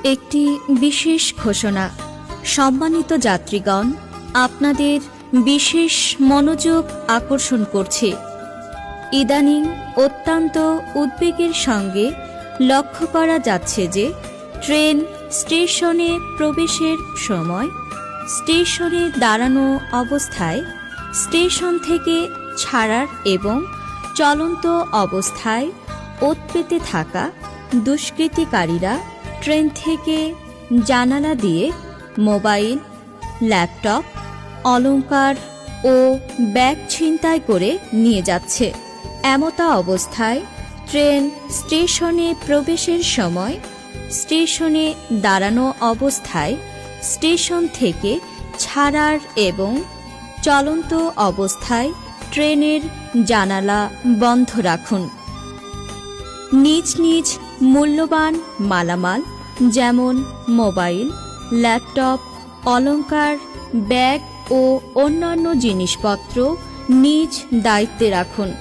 একটি বিশেষ ঘোষণা। সম্মানিত যাত্রীগণ, আপনাদের বিশেষ মনোযোগ আকর্ষণ করছে। ইদানিং অত্যন্ত উদ্বেগের সঙ্গে লক্ষ্য করা যাচ্ছে যে ট্রেন স্টেশনে প্রবেশের সময়, স্টেশনে দাঁড়ানো অবস্থায়, স্টেশন থেকে ছাড়ার এবং চলন্ত অবস্থায় ওত পেতে থাকা দুষ্কৃতিকারীরা ট্রেন থেকে জানালা দিয়ে মোবাইল, ল্যাপটপ, অলংকার ও ব্যাগ ছিনতাই করে নিয়ে যাচ্ছে। এমতা অবস্থায় ট্রেন স্টেশনে প্রবেশের সময়, স্টেশনে দাঁড়ানো অবস্থায়, স্টেশন থেকে ছাড়ার এবং চলন্ত অবস্থায় ট্রেনের জানালা বন্ধ রাখুন। নিজ নিজ মূল্যবান মালামাল যেমন মোবাইল, ল্যাপটপ, অলংকার, ব্যাগ ও অন্যান্য জিনিসপত্র নিজ দায়িত্বে রাখুন।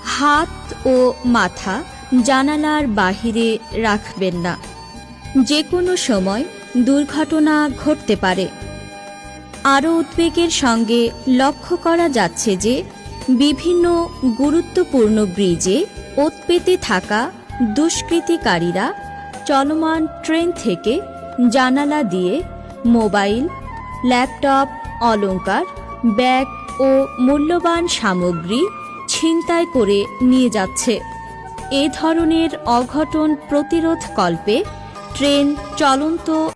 হাত ও মাথা জানালার বাহিরে রাখবেন না। যে কোনো সময় দুর্ঘটনা ঘটতে পারে। আরও উদ্বেগের সঙ্গে লক্ষ্য করা যাচ্ছে যে বিভিন্ন গুরুত্বপূর্ণ ব্রিজে ওত পেতে থাকা দুষ্কৃতিকারীরা চলমান ট্রেন থেকে জানালা দিয়ে মোবাইল, ল্যাপটপ, অলংকার, ব্যাগ ও মূল্যবান সামগ্রী ছিনতাই করে নিয়ে যাচ্ছে। এ ধরনের অঘটন প্রতিরোধকল্পে ট্রেন চলন্ত